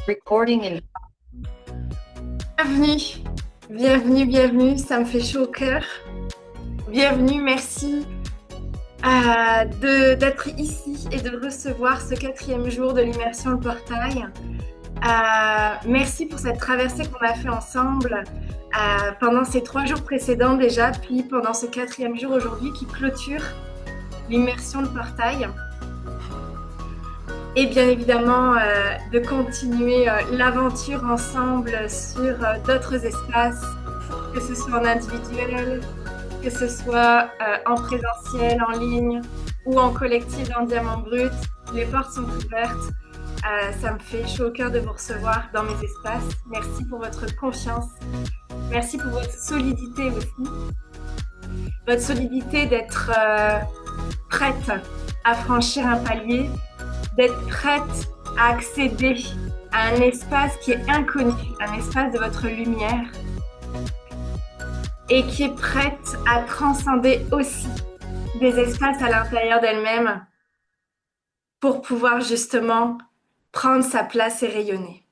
Recording in Bienvenue, bienvenue, ça me fait chaud au cœur. Bienvenue, merci d'être ici et de recevoir ce quatrième jour de l'immersion Le Portail. Merci pour cette traversée qu'on a fait ensemble pendant ces 3 jours précédents déjà, puis pendant ce quatrième jour aujourd'hui qui clôture l'immersion Le Portail. Et bien évidemment, de continuer l'aventure ensemble sur d'autres espaces, que ce soit en individuel, que ce soit en présentiel, en ligne ou en collectif dans Diamant Brut. Les portes sont ouvertes. Ça me fait chaud au cœur de vous recevoir dans mes espaces. Merci pour votre confiance. Merci pour votre solidité aussi. Votre solidité d'être prête à franchir un palier, d'être prête à accéder à un espace qui est inconnu, un espace de votre lumière et qui est prête à transcender aussi des espaces à l'intérieur d'elle-même pour pouvoir justement prendre sa place et rayonner.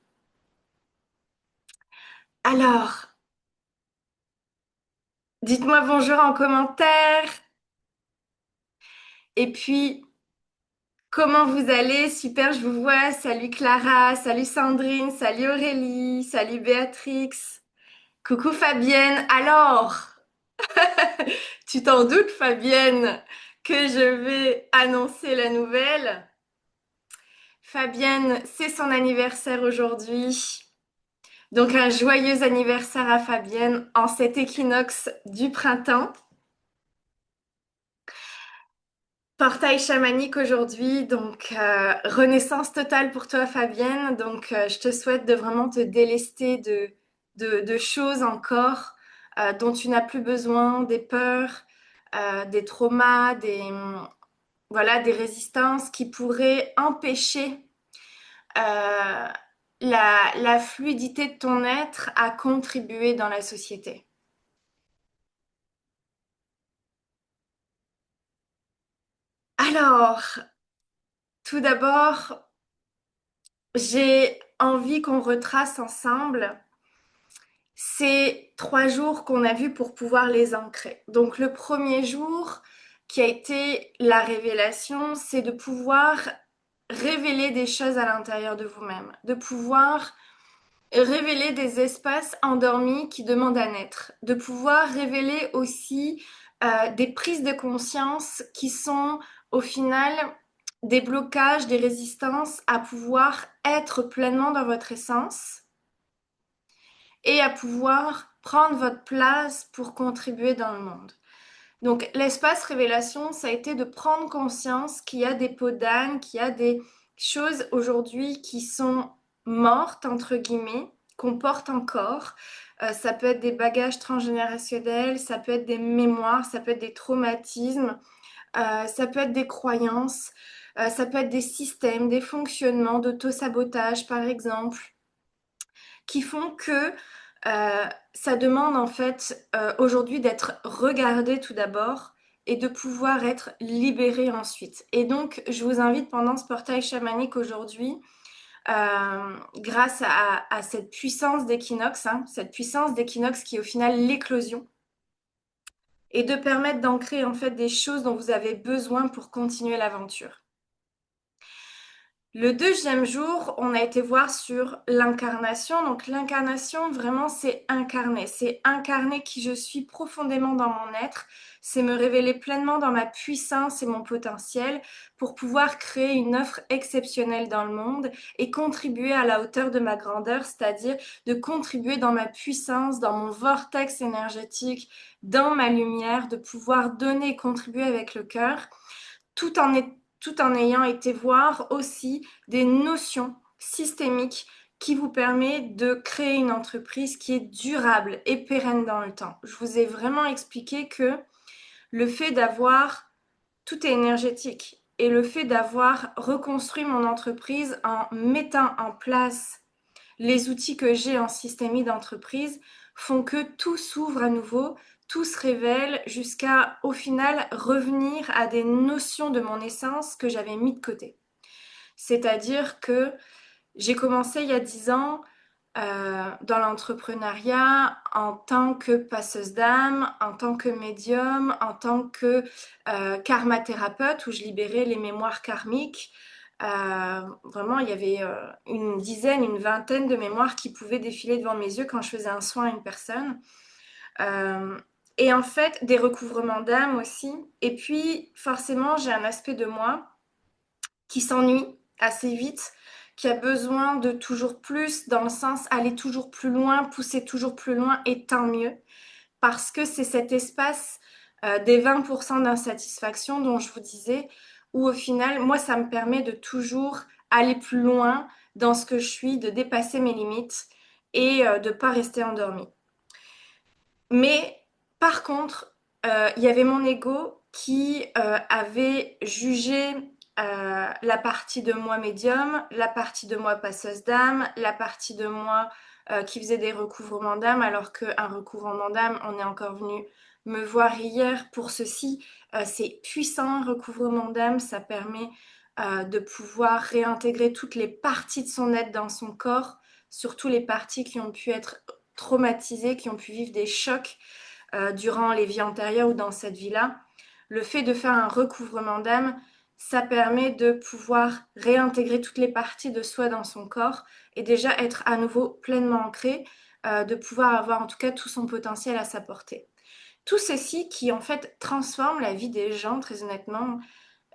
Alors, dites-moi bonjour en commentaire et puis comment vous allez? Super, je vous vois. Salut Clara, salut Sandrine, salut Aurélie, salut Béatrix. Coucou Fabienne. Alors, tu t'en doutes Fabienne que je vais annoncer la nouvelle? Fabienne, c'est son anniversaire aujourd'hui. Donc un joyeux anniversaire à Fabienne en cet équinoxe du printemps. Portail chamanique aujourd'hui, donc renaissance totale pour toi Fabienne. Donc je te souhaite de vraiment te délester de choses encore dont tu n'as plus besoin, des peurs, des traumas, voilà, des résistances qui pourraient empêcher euh, la fluidité de ton être à contribuer dans la société. Alors, tout d'abord, j'ai envie qu'on retrace ensemble ces 3 jours qu'on a vus pour pouvoir les ancrer. Donc, le premier jour qui a été la révélation, c'est de pouvoir révéler des choses à l'intérieur de vous-même, de pouvoir révéler des espaces endormis qui demandent à naître, de pouvoir révéler aussi des prises de conscience qui sont au final des blocages, des résistances à pouvoir être pleinement dans votre essence et à pouvoir prendre votre place pour contribuer dans le monde. Donc l'espace révélation, ça a été de prendre conscience qu'il y a des peaux d'âne, qu'il y a des choses aujourd'hui qui sont mortes, entre guillemets, qu'on porte encore. Ça peut être des bagages transgénérationnels, ça peut être des mémoires, ça peut être des traumatismes, ça peut être des croyances, ça peut être des systèmes, des fonctionnements d'auto-sabotage, par exemple, qui font que ça demande en fait aujourd'hui d'être regardé tout d'abord et de pouvoir être libéré ensuite. Et donc, je vous invite pendant ce portail chamanique aujourd'hui, grâce à cette puissance d'équinoxe, hein, cette puissance d'équinoxe qui est au final l'éclosion, et de permettre d'ancrer en fait des choses dont vous avez besoin pour continuer l'aventure. Le deuxième jour, on a été voir sur l'incarnation. Donc l'incarnation, vraiment, c'est incarner qui je suis profondément dans mon être, c'est me révéler pleinement dans ma puissance et mon potentiel pour pouvoir créer une offre exceptionnelle dans le monde et contribuer à la hauteur de ma grandeur, c'est-à-dire de contribuer dans ma puissance, dans mon vortex énergétique, dans ma lumière, de pouvoir donner et contribuer avec le cœur tout en, tout en ayant été voir aussi des notions systémiques qui vous permettent de créer une entreprise qui est durable et pérenne dans le temps. Je vous ai vraiment expliqué que le fait d'avoir, tout est énergétique, et le fait d'avoir reconstruit mon entreprise en mettant en place les outils que j'ai en systémie d'entreprise font que tout s'ouvre à nouveau, tout se révèle jusqu'à, au final, revenir à des notions de mon essence que j'avais mis de côté. C'est-à-dire que J'ai commencé il y a 10 ans dans l'entrepreneuriat en tant que passeuse d'âme, en tant que médium, en tant que karmathérapeute où je libérais les mémoires karmiques. Vraiment, il y avait une dizaine, une vingtaine de mémoires qui pouvaient défiler devant mes yeux quand je faisais un soin à une personne. Euh, et en fait, des recouvrements d'âme aussi. Et puis, forcément, j'ai un aspect de moi qui s'ennuie assez vite, qui a besoin de toujours plus, dans le sens aller toujours plus loin, pousser toujours plus loin, et tant mieux, parce que c'est cet espace des 20% d'insatisfaction dont je vous disais, où au final, moi, ça me permet de toujours aller plus loin dans ce que je suis, de dépasser mes limites et de ne pas rester endormie. Mais par contre, il y avait mon ego qui avait jugé la partie de moi médium, la partie de moi passeuse d'âme, la partie de moi qui faisait des recouvrements d'âme, alors qu'un recouvrement d'âme, on est encore venu me voir hier pour ceci. C'est puissant, un recouvrement d'âme, ça permet de pouvoir réintégrer toutes les parties de son être dans son corps, surtout les parties qui ont pu être traumatisés, qui ont pu vivre des chocs durant les vies antérieures ou dans cette vie-là. Le fait de faire un recouvrement d'âme, ça permet de pouvoir réintégrer toutes les parties de soi dans son corps et déjà être à nouveau pleinement ancré, de pouvoir avoir en tout cas tout son potentiel à sa portée. Tout ceci qui en fait transforme la vie des gens, très honnêtement.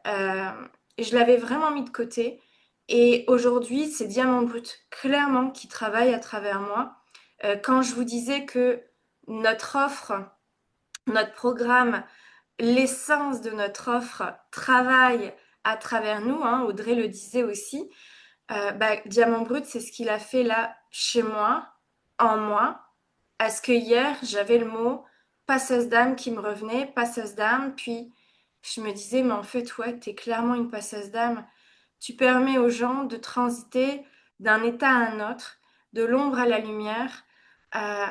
Euh, je l'avais vraiment mis de côté. Et aujourd'hui, c'est Diamant Brut, clairement, qui travaille à travers moi. Quand je vous disais que notre offre, notre programme, l'essence de notre offre travaille à travers nous, hein, Audrey le disait aussi, Diamant Brut, c'est ce qu'il a fait là chez moi, en moi. À ce que hier, j'avais le mot passeuse d'âme qui me revenait, passeuse d'âme, puis je me disais, mais en fait, ouais, t'es clairement une passeuse d'âme. Tu permets aux gens de transiter d'un état à un autre, de l'ombre à la lumière, euh,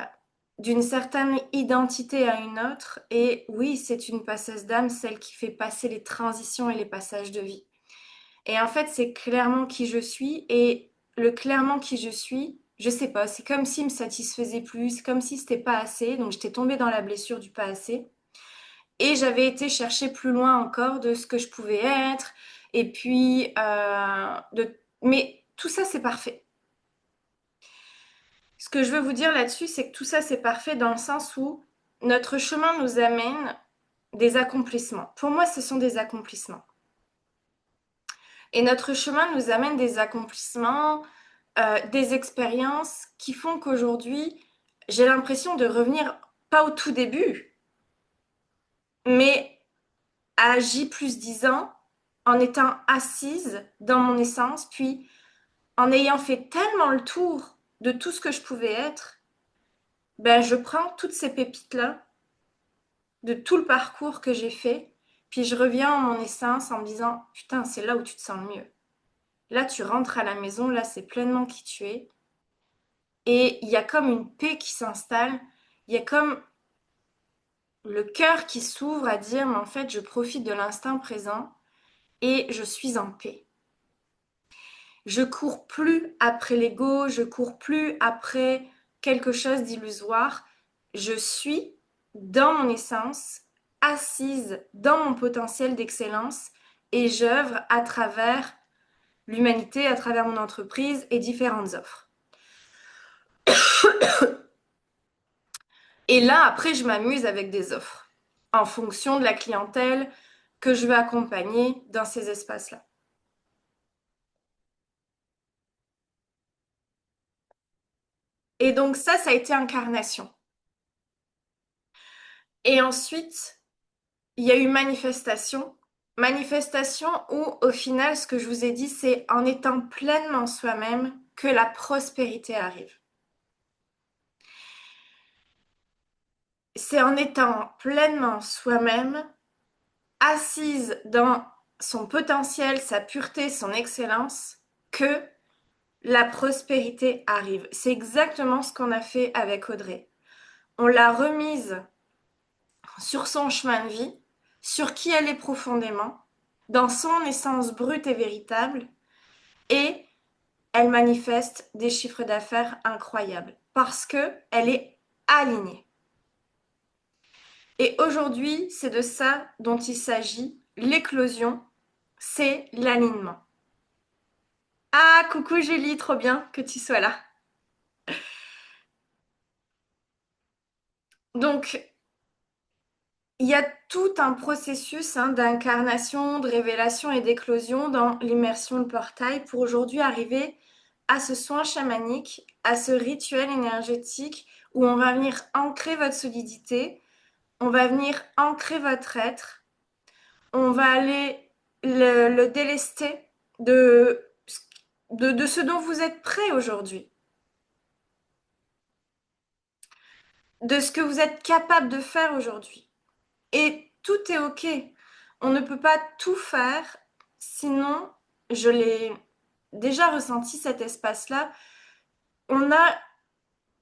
d'une certaine identité à une autre. Et oui, c'est une passeuse d'âme, celle qui fait passer les transitions et les passages de vie. Et en fait, c'est clairement qui je suis. Et le clairement qui je suis, je sais pas, c'est comme s'il me satisfaisait plus, c'est comme si c'était pas assez. Donc j'étais tombée dans la blessure du pas assez. Et j'avais été chercher plus loin encore de ce que je pouvais être. Et puis, mais tout ça, c'est parfait. Ce que je veux vous dire là-dessus, c'est que tout ça, c'est parfait dans le sens où notre chemin nous amène des accomplissements. Pour moi, ce sont des accomplissements. Et notre chemin nous amène des accomplissements, des expériences qui font qu'aujourd'hui, j'ai l'impression de revenir, pas au tout début, mais à J plus 10 ans, en étant assise dans mon essence, puis en ayant fait tellement le tour de tout ce que je pouvais être, ben je prends toutes ces pépites-là, de tout le parcours que j'ai fait, puis je reviens en mon essence en me disant, putain, c'est là où tu te sens le mieux. Là, tu rentres à la maison, là, c'est pleinement qui tu es. Et il y a comme une paix qui s'installe, il y a comme le cœur qui s'ouvre à dire, mais en fait, je profite de l'instant présent et je suis en paix. Je cours plus après l'ego, je cours plus après quelque chose d'illusoire. Je suis dans mon essence, assise dans mon potentiel d'excellence et j'œuvre à travers l'humanité, à travers mon entreprise et différentes offres. Et là, après, je m'amuse avec des offres en fonction de la clientèle que je veux accompagner dans ces espaces-là. Et donc ça a été incarnation. Et ensuite, il y a eu manifestation. Manifestation où, au final, ce que je vous ai dit, c'est en étant pleinement soi-même que la prospérité arrive. C'est en étant pleinement soi-même, assise dans son potentiel, sa pureté, son excellence, que la prospérité arrive. C'est exactement ce qu'on a fait avec Audrey. On l'a remise sur son chemin de vie, sur qui elle est profondément, dans son essence brute et véritable, et elle manifeste des chiffres d'affaires incroyables parce que elle est alignée. Et aujourd'hui, c'est de ça dont il s'agit. L'éclosion, c'est l'alignement. Ah, coucou Julie, trop bien que tu sois là. Donc, il y a tout un processus d'incarnation, de révélation et d'éclosion dans l'immersion de portail pour aujourd'hui arriver à ce soin chamanique, à ce rituel énergétique où on va venir ancrer votre solidité, on va venir ancrer votre être, on va aller le délester de, de ce dont vous êtes prêt aujourd'hui, de ce que vous êtes capable de faire aujourd'hui. Et tout est OK. On ne peut pas tout faire, sinon, je l'ai déjà ressenti cet espace-là, on a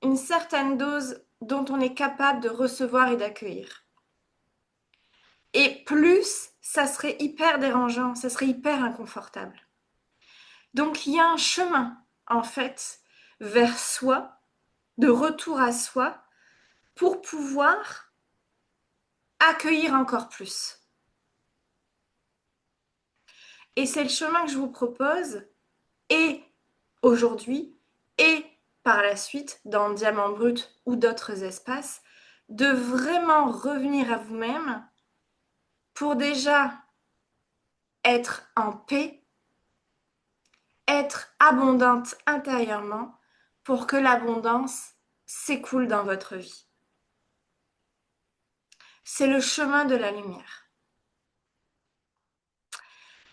une certaine dose dont on est capable de recevoir et d'accueillir. Et plus, ça serait hyper dérangeant, ça serait hyper inconfortable. Donc il y a un chemin, en fait, vers soi, de retour à soi, pour pouvoir accueillir encore plus. Et c'est le chemin que je vous propose, et aujourd'hui, et par la suite, dans Diamant Brut ou d'autres espaces, de vraiment revenir à vous-même pour déjà être en paix, être abondante intérieurement, pour que l'abondance s'écoule dans votre vie. C'est le chemin de la lumière.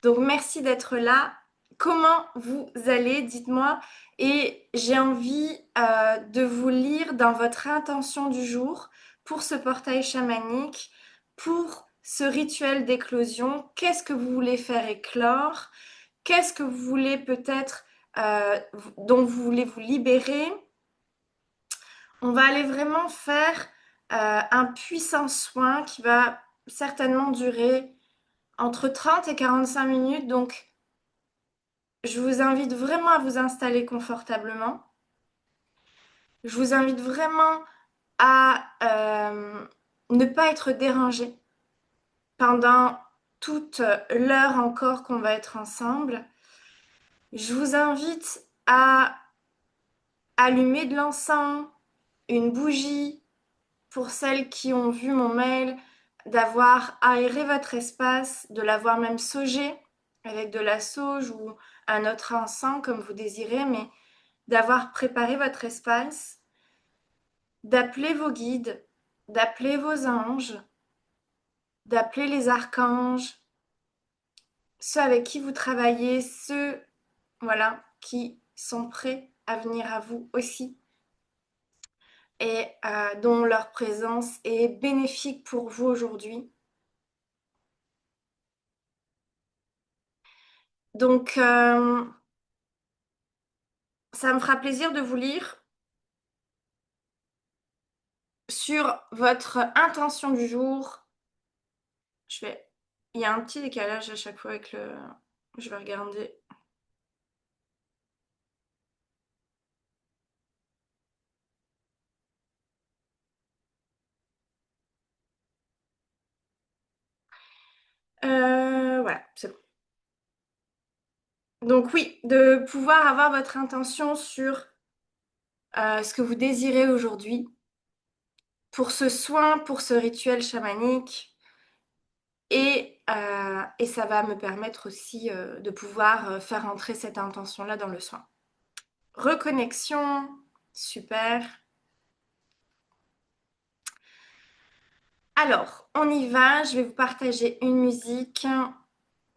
Donc merci d'être là. Comment vous allez? Dites-moi. Et j'ai envie de vous lire dans votre intention du jour pour ce portail chamanique, pour ce rituel d'éclosion. Qu'est-ce que vous voulez faire éclore? Qu'est-ce que vous voulez peut-être, dont vous voulez vous libérer? On va aller vraiment faire un puissant soin qui va certainement durer entre 30 et 45 minutes. Donc, je vous invite vraiment à vous installer confortablement. Je vous invite vraiment à ne pas être dérangé pendant toute l'heure encore qu'on va être ensemble. Je vous invite à allumer de l'encens, une bougie, pour celles qui ont vu mon mail, d'avoir aéré votre espace, de l'avoir même saugé avec de la sauge ou un autre encens comme vous désirez, mais d'avoir préparé votre espace, d'appeler vos guides, d'appeler vos anges, d'appeler les archanges, ceux avec qui vous travaillez, ceux voilà, qui sont prêts à venir à vous aussi et dont leur présence est bénéfique pour vous aujourd'hui. Donc, ça me fera plaisir de vous lire sur votre intention du jour. Il y a un petit décalage à chaque fois avec le... Je vais regarder. Voilà, c'est bon. Donc oui, de pouvoir avoir votre intention sur ce que vous désirez aujourd'hui pour ce soin, pour ce rituel chamanique. Et ça va me permettre aussi de pouvoir faire entrer cette intention-là dans le soin. Reconnexion, super. Alors, on y va. Je vais vous partager une musique.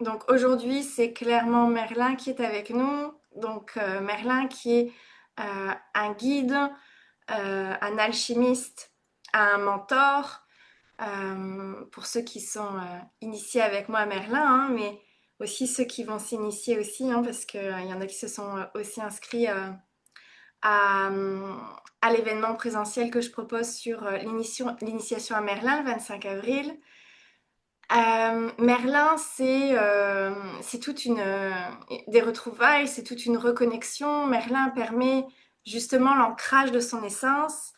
Donc aujourd'hui, c'est clairement Merlin qui est avec nous. Donc Merlin qui est un guide, un alchimiste, un mentor. Pour ceux qui sont initiés avec moi à Merlin, hein, mais aussi ceux qui vont s'initier aussi, hein, parce qu'il y en a qui se sont aussi inscrits à, à l'événement présentiel que je propose sur l'initiation à Merlin le 25 avril. Merlin, c'est des retrouvailles, c'est toute une reconnexion. Merlin permet justement l'ancrage de son essence,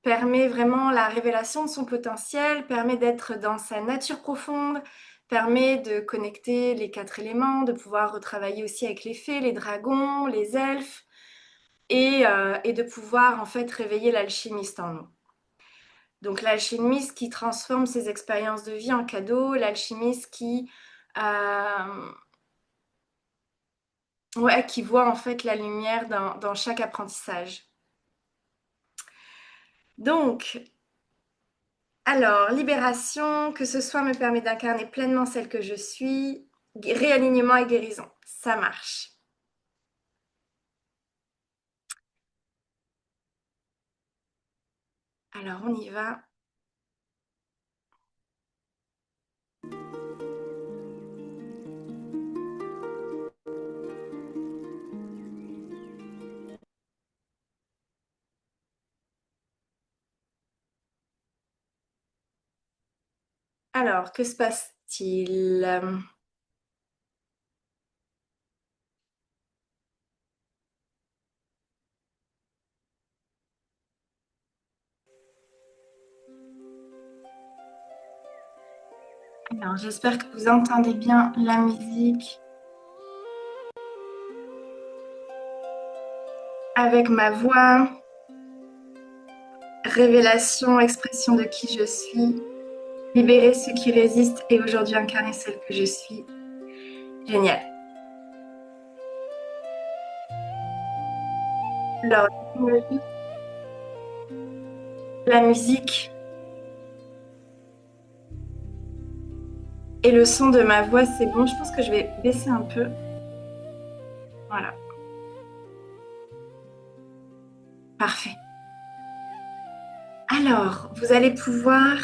permet vraiment la révélation de son potentiel, permet d'être dans sa nature profonde, permet de connecter les quatre éléments, de pouvoir retravailler aussi avec les fées, les dragons, les elfes, et de pouvoir en fait réveiller l'alchimiste en nous. Donc l'alchimiste qui transforme ses expériences de vie en cadeaux, l'alchimiste euh, ouais, qui voit en fait la lumière dans chaque apprentissage. Donc, alors, libération, que ce soit me permet d'incarner pleinement celle que je suis, réalignement et guérison, ça marche. Alors, on y va. Alors, que se passe-t-il? Alors, j'espère que vous entendez bien la musique avec ma voix, révélation, expression de qui je suis. Libérer ceux qui résistent et aujourd'hui incarner celle que je suis. Génial. Alors, la musique et le son de ma voix, c'est bon. Je pense que je vais baisser un peu. Voilà, parfait. Alors, vous allez pouvoir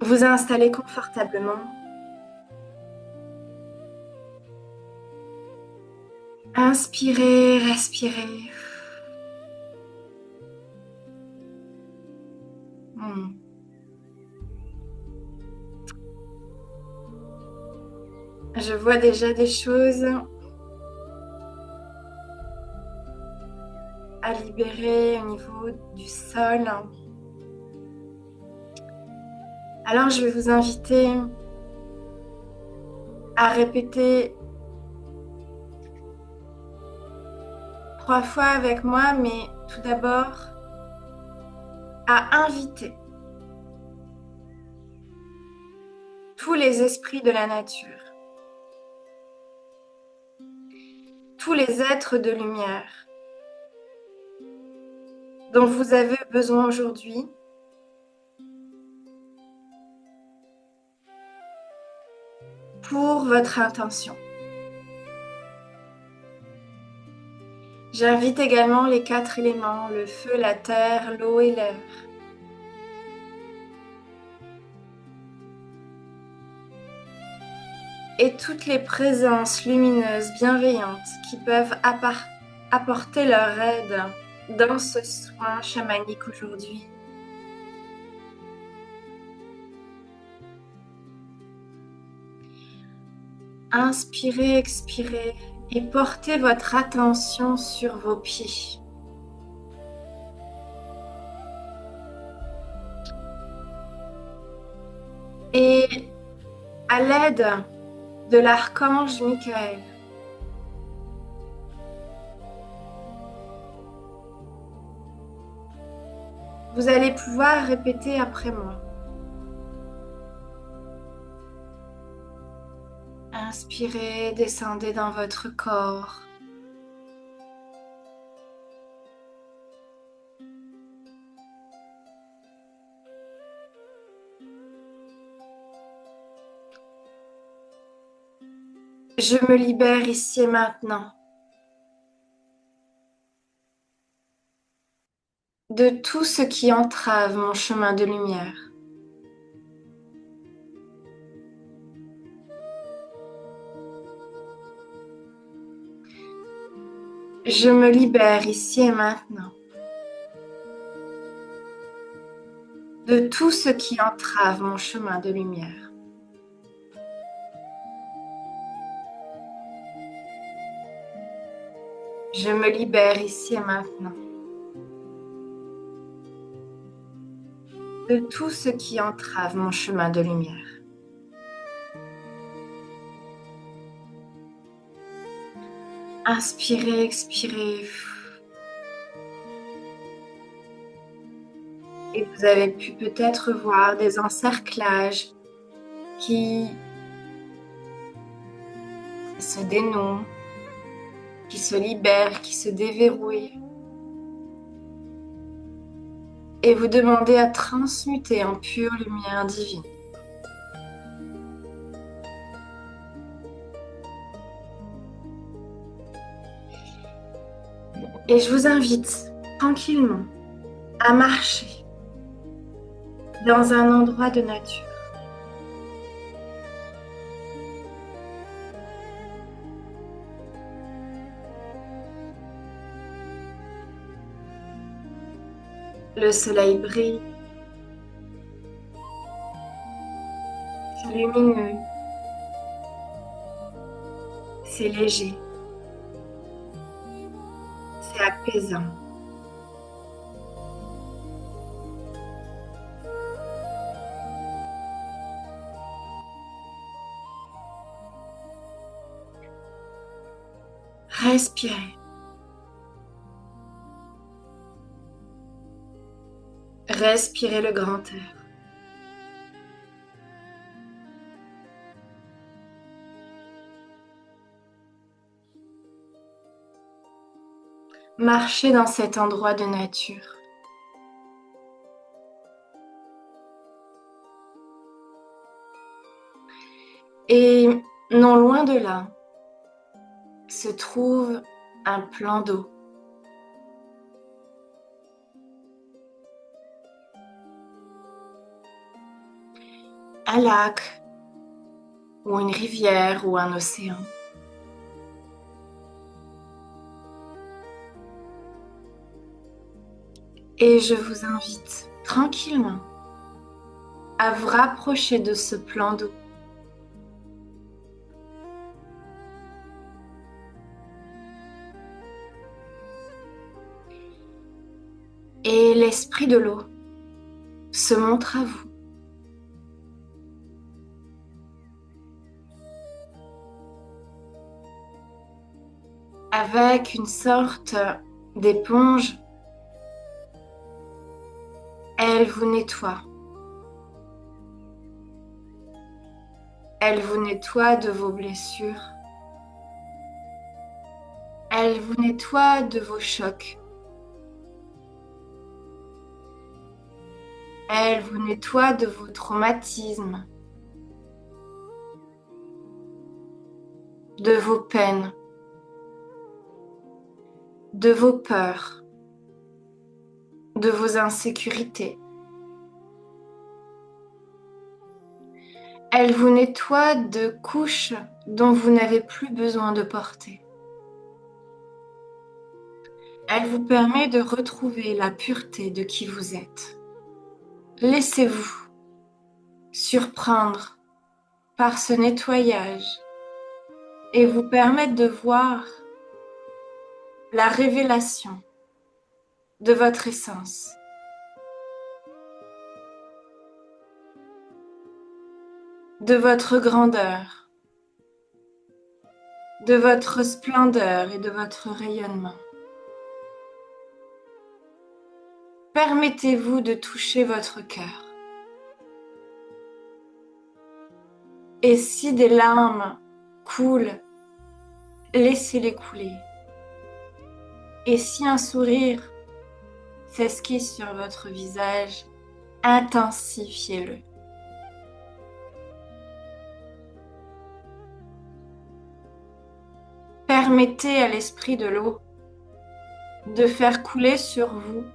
vous installer confortablement. Inspirez, respirez. Hmm. Je vois déjà des choses à libérer au niveau du sol. Alors, je vais vous inviter à répéter 3 fois avec moi, mais tout d'abord, à inviter tous les esprits de la nature, tous les êtres de lumière dont vous avez besoin aujourd'hui pour votre intention. J'invite également les quatre éléments, le feu, la terre, l'eau et l'air. Et toutes les présences lumineuses, bienveillantes qui peuvent apporter leur aide dans ce soin chamanique aujourd'hui. Inspirez, expirez et portez votre attention sur vos pieds. Et à l'aide de l'archange Michael, vous allez pouvoir répéter après moi. Inspirez, descendez dans votre corps. Je me libère ici et maintenant de tout ce qui entrave mon chemin de lumière. Je me libère ici et maintenant de tout ce qui entrave mon chemin de lumière. Je me libère ici et maintenant de tout ce qui entrave mon chemin de lumière. Inspirez, expirez. Et vous avez pu peut-être voir des encerclages qui se dénouent, qui se libèrent, qui se déverrouillent. Et vous demandez à transmuter en pure lumière divine. Et je vous invite tranquillement à marcher dans un endroit de nature. Le soleil brille, c'est lumineux, c'est léger, c'est apaisant. Respirez. Respirez le grand air. Marchez dans cet endroit de nature. Et non loin de là se trouve un plan d'eau. Un lac ou une rivière ou un océan. Et je vous invite tranquillement à vous rapprocher de ce plan d'eau. Et l'esprit de l'eau se montre à vous. Avec une sorte d'éponge, elle vous nettoie. Elle vous nettoie de vos blessures. Elle vous nettoie de vos chocs. Elle vous nettoie de vos traumatismes, de vos peines, de vos peurs, de vos insécurités. Elle vous nettoie de couches dont vous n'avez plus besoin de porter. Elle vous permet de retrouver la pureté de qui vous êtes. Laissez-vous surprendre par ce nettoyage et vous permettre de voir la révélation de votre essence. De votre grandeur, de votre splendeur et de votre rayonnement. Permettez-vous de toucher votre cœur. Et si des larmes coulent, laissez-les couler. Et si un sourire s'esquisse sur votre visage, intensifiez-le. Permettez à l'esprit de l'eau de faire couler sur vous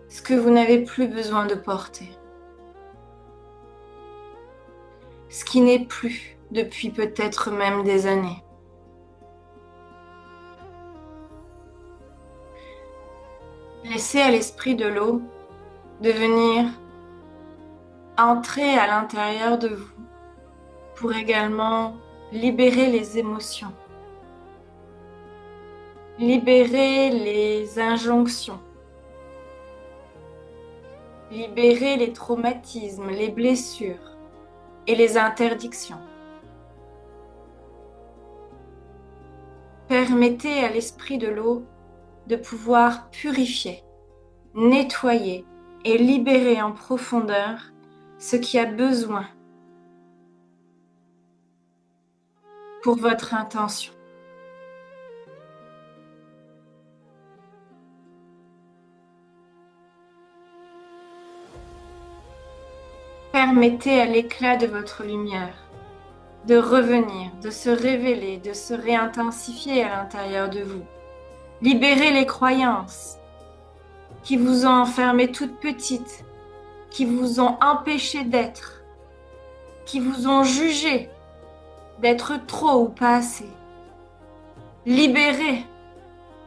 ce que vous n'avez plus besoin de porter. Ce qui n'est plus depuis peut-être même des années. Laissez à l'esprit de l'eau de venir entrer à l'intérieur de vous pour également libérer les émotions, libérer les injonctions, libérer les traumatismes, les blessures et les interdictions. Permettez à l'esprit de l'eau de pouvoir purifier, nettoyer et libérer en profondeur ce qui a besoin pour votre intention. Permettez à l'éclat de votre lumière de revenir, de se révéler, de se réintensifier à l'intérieur de vous. Libérez les croyances qui vous ont enfermé toutes petites, qui vous ont empêché d'être, qui vous ont jugé d'être trop ou pas assez. Libérez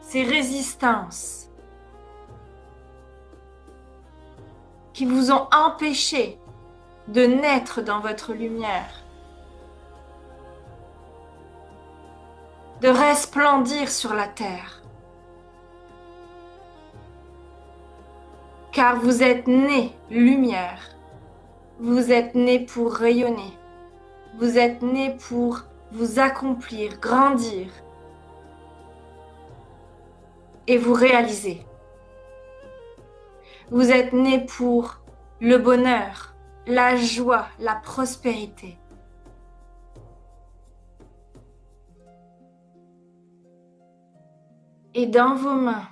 ces résistances qui vous ont empêché de naître dans votre lumière, de resplendir sur la terre. Car vous êtes né lumière, vous êtes né pour rayonner, vous êtes né pour vous accomplir, grandir et vous réaliser. Vous êtes né pour le bonheur, la joie, la prospérité. Et dans vos mains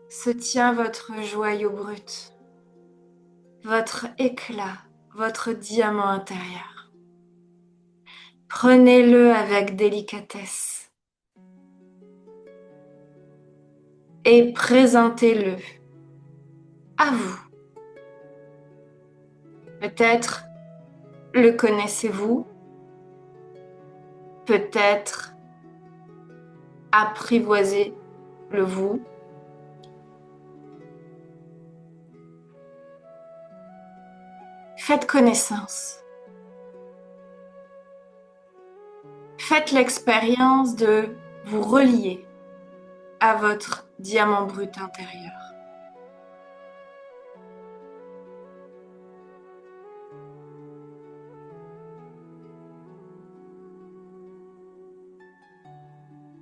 se tient votre joyau brut, votre éclat, votre diamant intérieur. Prenez-le avec délicatesse et présentez-le à vous. Peut-être le connaissez-vous, peut-être apprivoisez-le vous. Faites connaissance. Faites l'expérience de vous relier à votre diamant brut intérieur.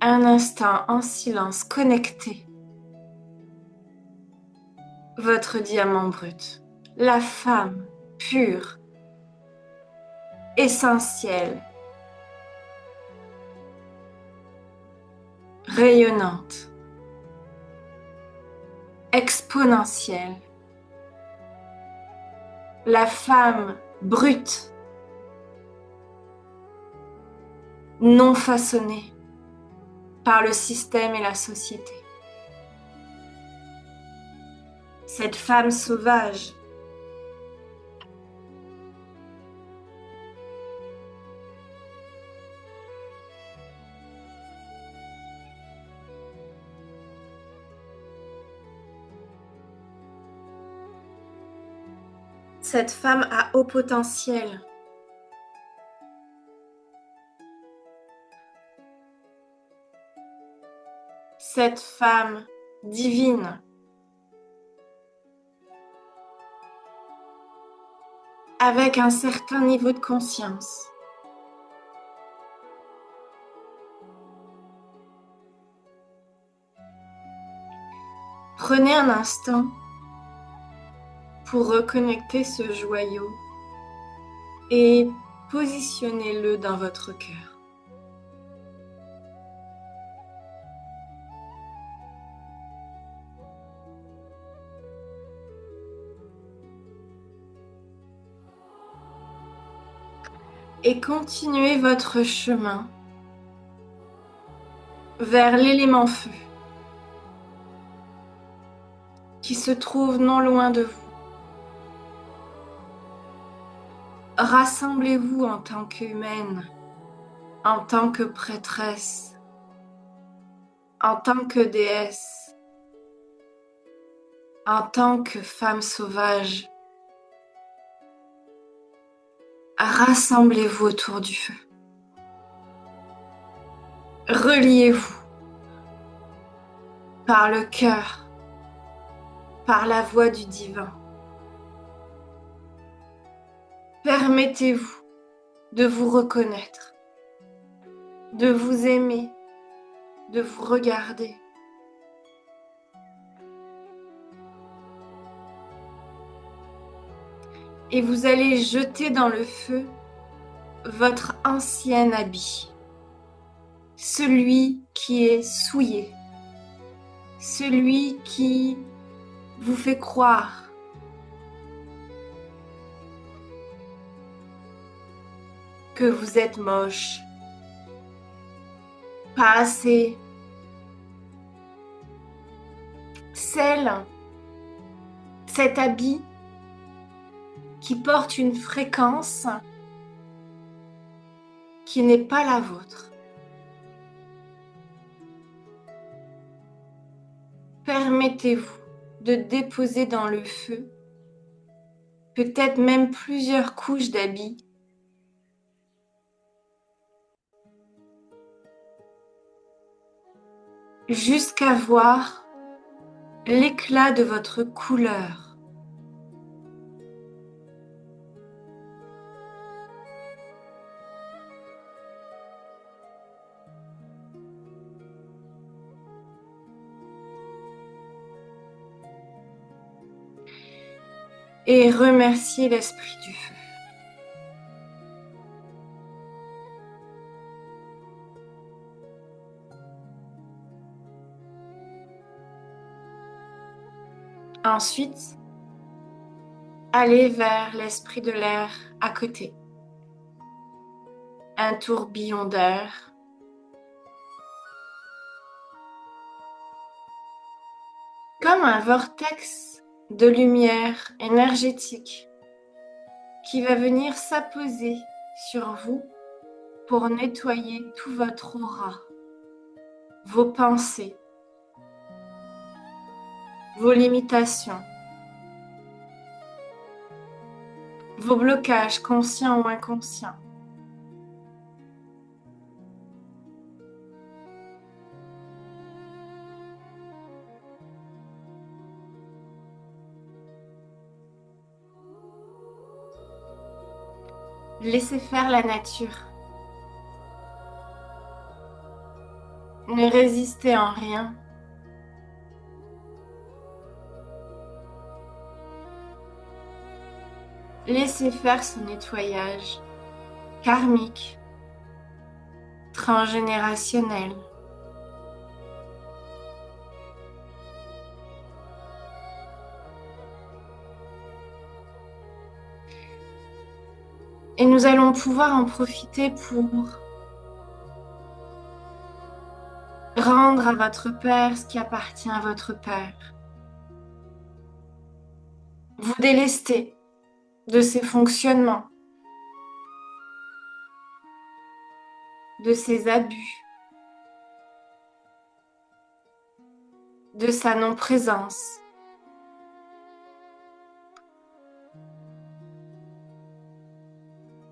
Un instant en silence, connecté. Votre diamant brut, la femme pure, essentielle, rayonnante, exponentielle, la femme brute, non façonnée par le système et la société. Cette femme sauvage, cette femme à haut potentiel, cette femme divine, avec un certain niveau de conscience. Prenez un instant pour reconnecter ce joyau et positionnez-le dans votre cœur. Et continuez votre chemin vers l'élément feu qui se trouve non loin de vous. Rassemblez-vous en tant qu'humaine, en tant que prêtresse, en tant que déesse. en tant que femme sauvage, rassemblez-vous autour du feu. Reliez-vous par le cœur, par la voix du divin. Permettez-vous de vous reconnaître, de vous aimer, de vous regarder. Et vous allez jeter dans le feu votre ancien habit, celui qui est souillé, celui qui vous fait croire que vous êtes moche, pas assez, cet habit qui porte une fréquence qui n'est pas la vôtre. Permettez-vous de déposer dans le feu peut-être même plusieurs couches d'habits jusqu'à voir l'éclat de votre couleur. Et remerciez l'esprit du feu. Ensuite, allez vers l'esprit de l'air à côté. Un tourbillon d'air. Comme un vortex de lumière énergétique qui va venir s'apposer sur vous pour nettoyer tout votre aura, vos pensées, vos limitations, vos blocages conscients ou inconscients. Laissez faire la nature. Ne résistez en rien. Laissez faire ce nettoyage karmique, transgénérationnel. Et nous allons pouvoir en profiter pour rendre à votre Père ce qui appartient à votre Père. Vous délester de ses fonctionnements, de ses abus, de sa non-présence.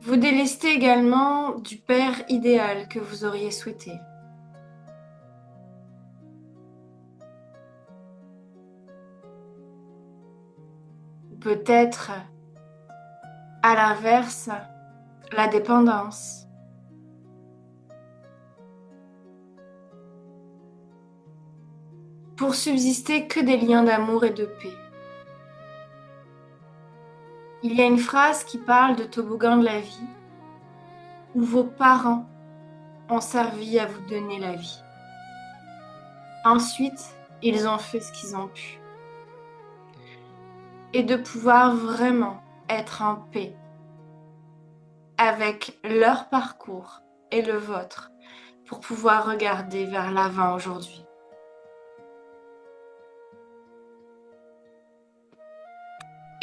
Vous délester également du Père idéal que vous auriez souhaité. Peut-être, à l'inverse, la dépendance. Pour subsister que des liens d'amour et de paix. Il y a une phrase qui parle de toboggan de la vie, où vos parents ont servi à vous donner la vie. Ensuite, ils ont fait ce qu'ils ont pu. Et de pouvoir vraiment être en paix avec leur parcours et le vôtre pour pouvoir regarder vers l'avant aujourd'hui.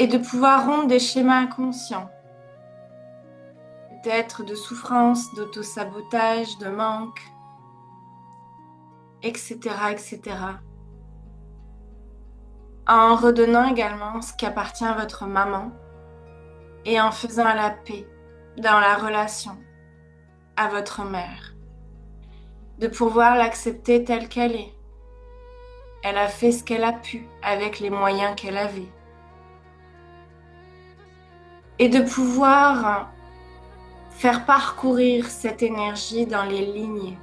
Et de pouvoir rompre des schémas inconscients, peut-être de souffrance, d'auto-sabotage, de manque, etc., etc., en redonnant également ce qui appartient à votre maman et en faisant la paix dans la relation à votre mère, de pouvoir l'accepter telle qu'elle est. Elle a fait ce qu'elle a pu avec les moyens qu'elle avait. Et de pouvoir faire parcourir cette énergie dans les lignées,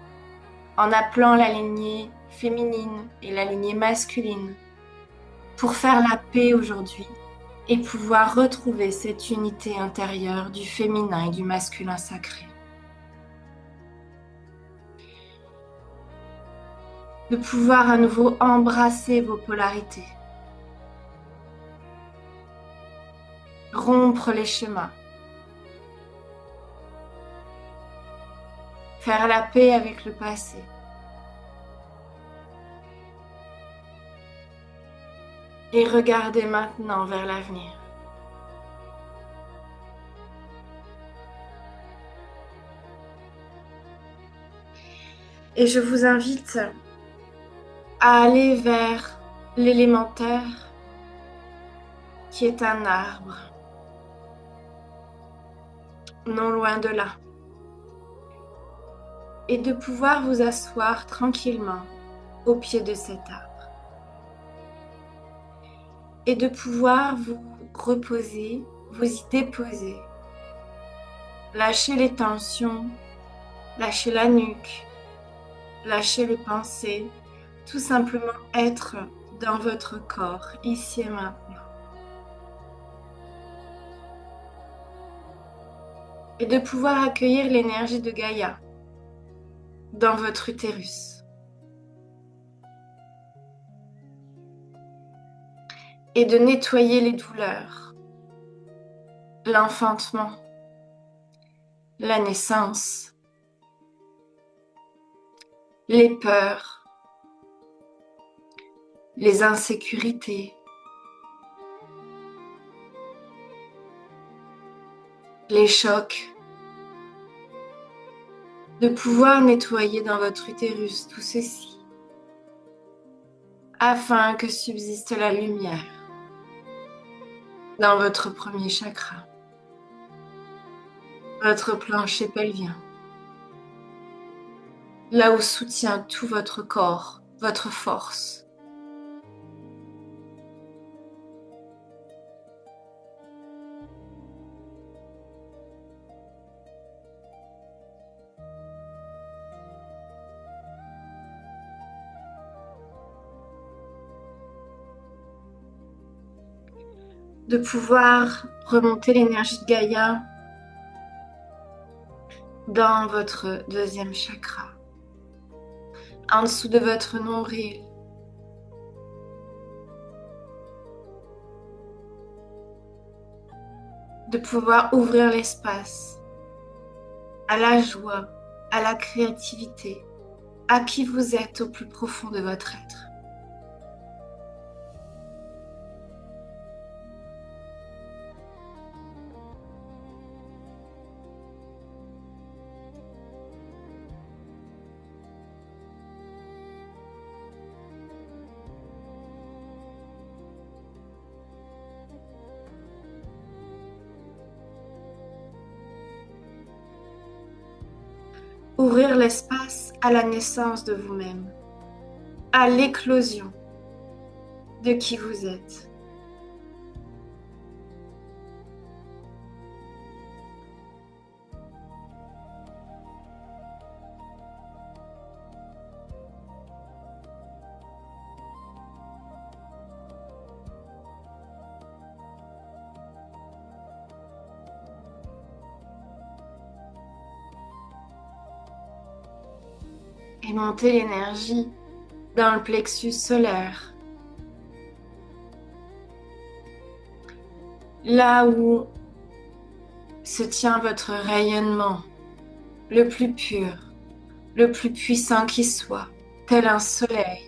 en appelant la lignée féminine et la lignée masculine, pour faire la paix aujourd'hui et pouvoir retrouver cette unité intérieure du féminin et du masculin sacré. De pouvoir à nouveau embrasser vos polarités, rompre les schémas, faire la paix avec le passé. Et regarder maintenant vers l'avenir. Et je vous invite à aller vers l'élémentaire qui est un arbre, non loin de là, et de pouvoir vous asseoir tranquillement au pied de cet arbre et de pouvoir vous reposer, vous y déposer, lâcher les tensions, lâcher la nuque, lâcher les pensées, tout simplement être dans votre corps, ici et maintenant. Et de pouvoir accueillir l'énergie de Gaïa dans votre utérus. Et de nettoyer les douleurs, l'enfantement, la naissance, les peurs, les insécurités, les chocs, de pouvoir nettoyer dans votre utérus tout ceci, afin que subsiste la lumière dans votre premier chakra, votre plancher pelvien, là où soutient tout votre corps, votre force. De pouvoir remonter l'énergie de Gaïa dans votre deuxième chakra, en dessous de votre nombril. De pouvoir ouvrir l'espace à la joie, à la créativité, à qui vous êtes au plus profond de votre être. Ouvrir l'espace à la naissance de vous-même, à l'éclosion de qui vous êtes. Et monter l'énergie dans le plexus solaire, là où se tient votre rayonnement le plus pur, le plus puissant qui soit, tel un soleil.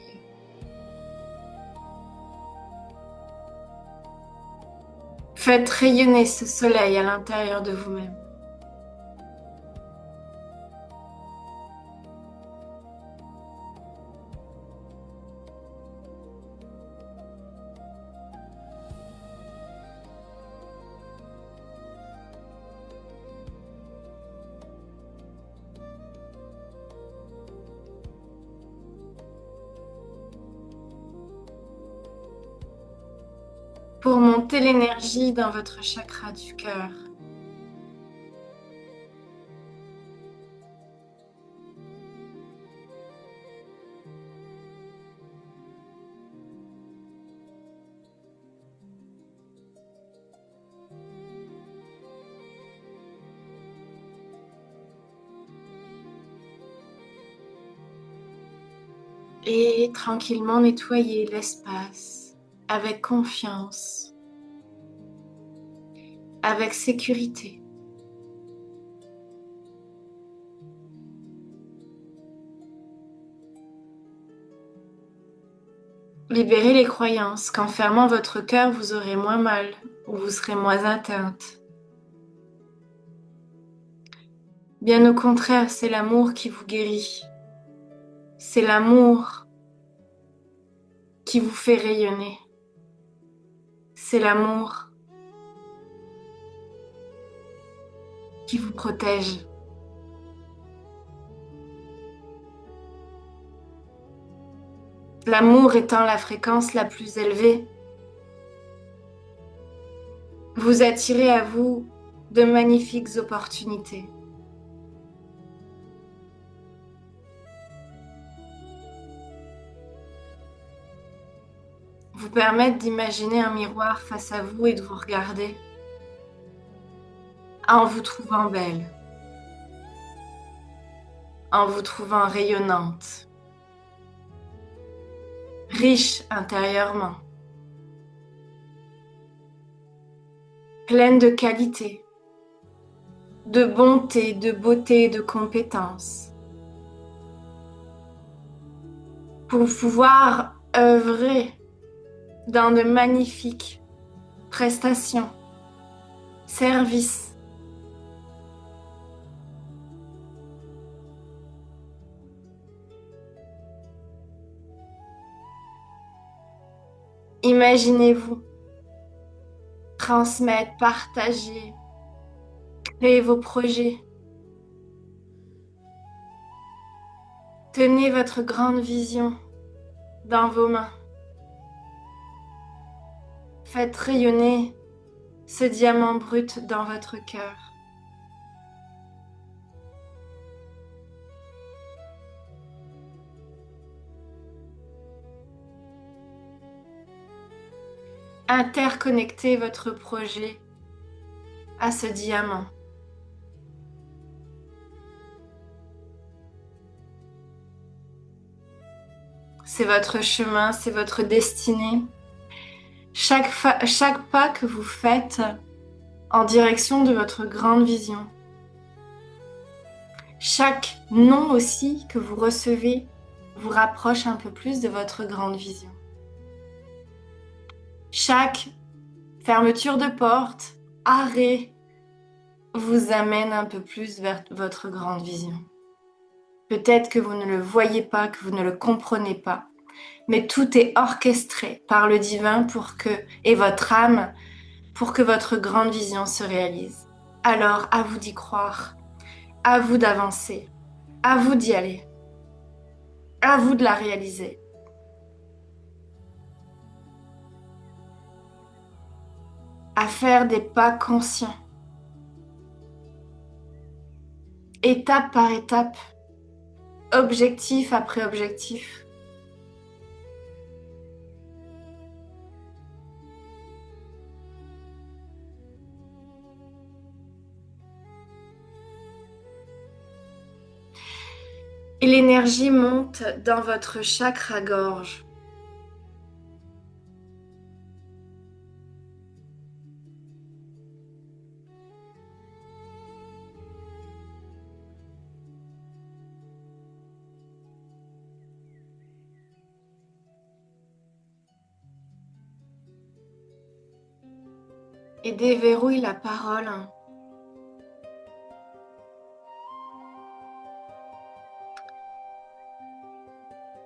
Faites rayonner ce soleil à l'intérieur de vous-même. pour monter l'énergie dans votre chakra du cœur. Et tranquillement nettoyer l'espace avec confiance, avec sécurité. Libérez les croyances qu'en fermant votre cœur, vous aurez moins mal ou vous serez moins atteinte. Bien au contraire, c'est l'amour qui vous guérit. C'est l'amour qui vous fait rayonner. C'est l'amour qui vous protège. L'amour étant la fréquence la plus élevée, vous attirez à vous de magnifiques opportunités. Vous permettent d'imaginer un miroir face à vous et de vous regarder en vous trouvant belle, en vous trouvant rayonnante, riche intérieurement, pleine de qualité, de bonté, de beauté, de compétences, pour pouvoir œuvrer dans de magnifiques prestations, services. Imaginez-vous transmettre, partager, créer vos projets. Tenez votre grande vision dans vos mains. Faites rayonner ce diamant brut dans votre cœur. Interconnectez votre projet à ce diamant. C'est votre chemin, c'est votre destinée. Chaque pas que vous faites en direction de votre grande vision. Chaque non aussi que vous recevez vous rapproche un peu plus de votre grande vision. Chaque fermeture de porte, arrêt, vous amène un peu plus vers votre grande vision. Peut-être que vous ne le voyez pas, que vous ne le comprenez pas, mais tout est orchestré par le divin et votre âme pour que votre grande vision se réalise. Alors, à vous d'y croire, à vous d'avancer, à vous d'y aller, à vous de la réaliser. À faire des pas conscients, étape par étape, objectif après objectif. Et l'énergie monte dans votre chakra-gorge. Et déverrouille la parole.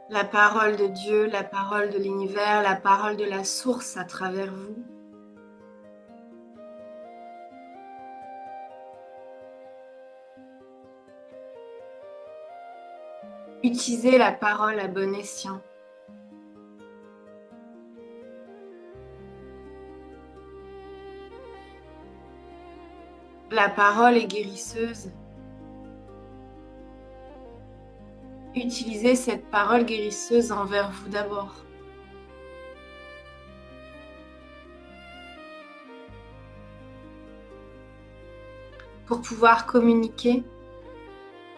La parole de Dieu, la parole de l'univers, la parole de la source à travers vous. Utilisez la parole à bon escient. La parole est guérisseuse. Utilisez cette parole guérisseuse envers vous d'abord. Pour pouvoir communiquer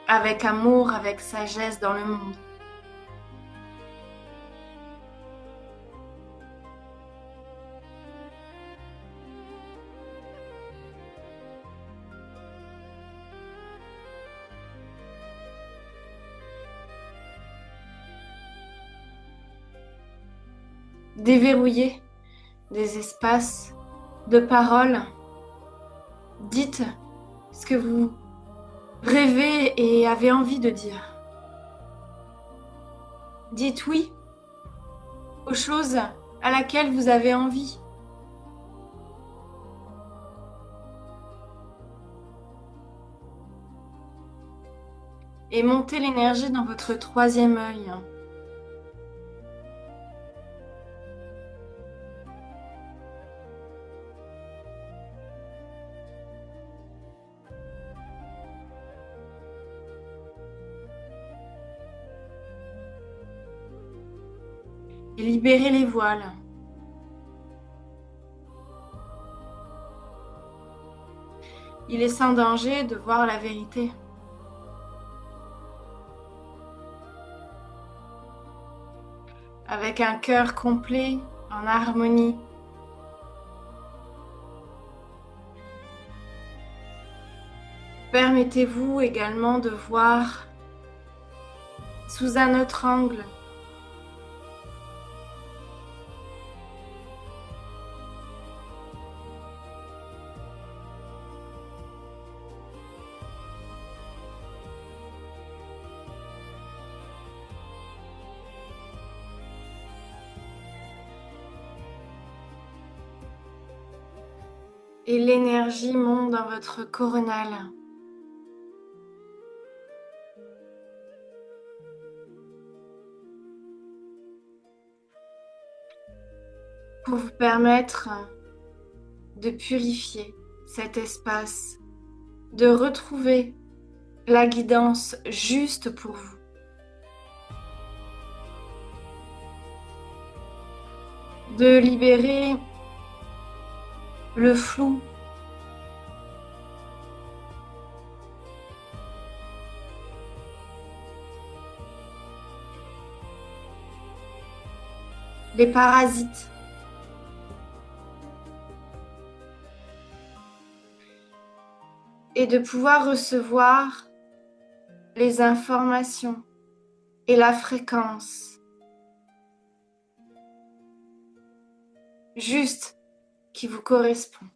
avec amour, avec sagesse dans le monde. Déverrouillez des espaces de parole. Dites ce que vous rêvez et avez envie de dire. Dites oui aux choses à laquelle vous avez envie. Et montez l'énergie dans votre troisième œil. Et libérez les voiles. Il est sans danger de voir la vérité. Avec un cœur complet, en harmonie. Permettez-vous également de voir sous un autre angle. Et l'énergie monte dans votre coronal. Pour vous permettre de purifier cet espace, de retrouver la guidance juste pour vous. De libérer le flou, les parasites, et de pouvoir recevoir les informations et la fréquence juste qui vous correspond.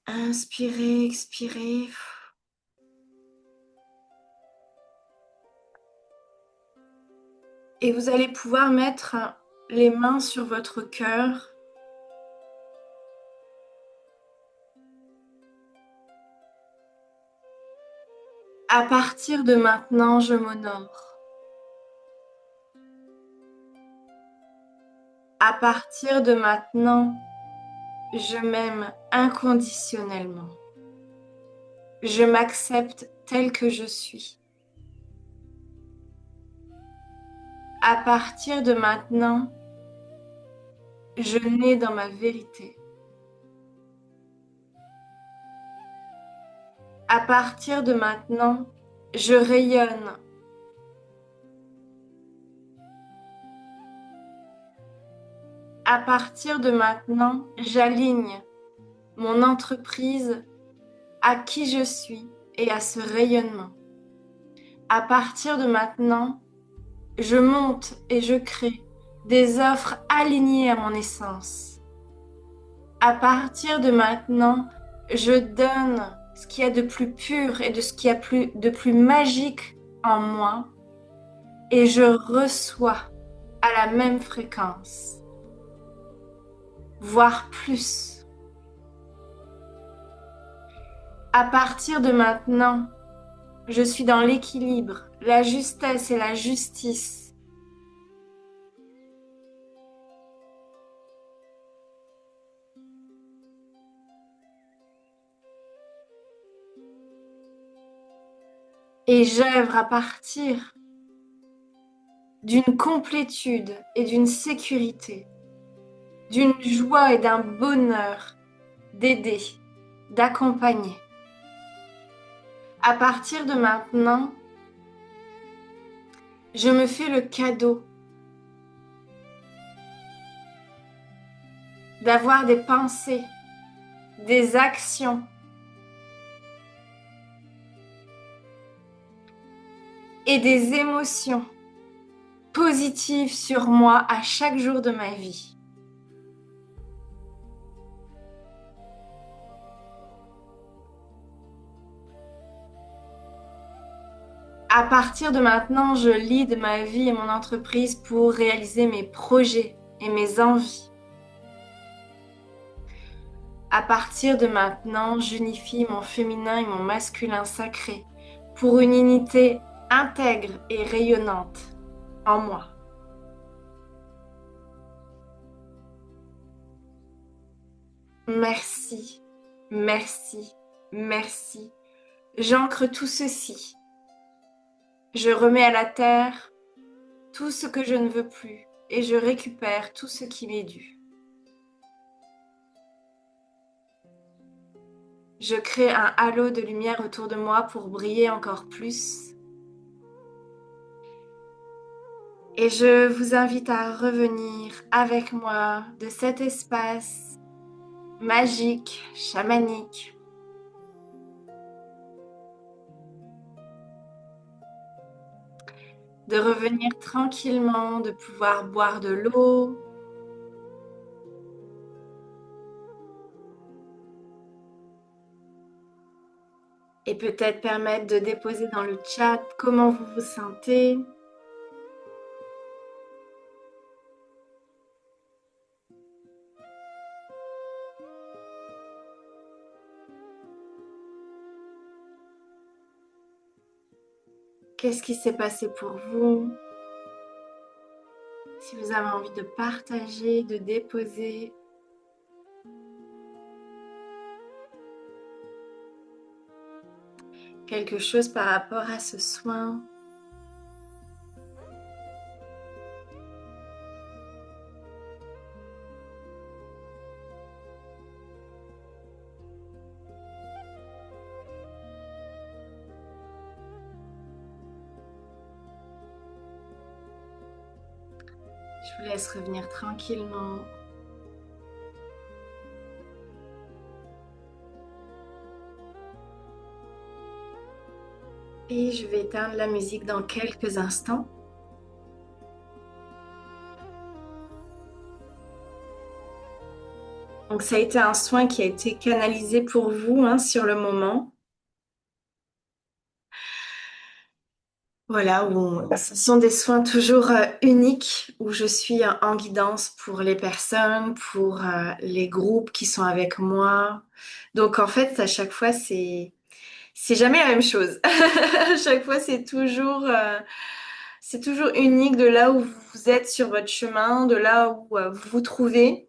Inspirez, expirez. Et vous allez pouvoir mettre les mains sur votre cœur. À partir de maintenant, je m'honore. À partir de maintenant, je m'aime inconditionnellement. Je m'accepte tel que je suis. À partir de maintenant, je nais dans ma vérité. À partir de maintenant, je rayonne. À partir de maintenant, j'aligne mon entreprise à qui je suis et à ce rayonnement. À partir de maintenant, je monte et je crée des offres alignées à mon essence. À partir de maintenant, je donne ce qu'il y a de plus pur et de ce qu'il y a de plus magique en moi et je reçois à la même fréquence, voire plus. À partir de maintenant, je suis dans l'équilibre, la justesse et la justice. et j'œuvre à partir d'une complétude et d'une sécurité, d'une joie et d'un bonheur d'aider, d'accompagner. À partir de maintenant, je me fais le cadeau d'avoir des pensées, des actions et des émotions positives sur moi à chaque jour de ma vie. À partir de maintenant, je lead ma vie et mon entreprise pour réaliser mes projets et mes envies. À partir de maintenant, j'unifie mon féminin et mon masculin sacré pour une unité intègre et rayonnante en moi. Merci, merci, merci. J'ancre tout ceci. Je remets à la terre tout ce que je ne veux plus et je récupère tout ce qui m'est dû. Je crée un halo de lumière autour de moi pour briller encore plus. Et je vous invite à revenir avec moi de cet espace magique, chamanique, de revenir tranquillement, de pouvoir boire de l'eau, et peut-être permettre de déposer dans le chat comment vous vous sentez. Qu'est-ce qui s'est passé pour vous? Si vous avez envie de partager, de déposer quelque chose par rapport à ce soin. Je vous laisse revenir tranquillement. Et je vais éteindre la musique dans quelques instants. Donc ça a été un soin qui a été canalisé pour vous sur le moment. Voilà, ce sont des soins toujours uniques où je suis en guidance pour les personnes, pour les groupes qui sont avec moi. Donc en fait, à chaque fois, c'est jamais la même chose. À chaque fois, c'est toujours unique de là où vous êtes sur votre chemin, de là où vous vous trouvez.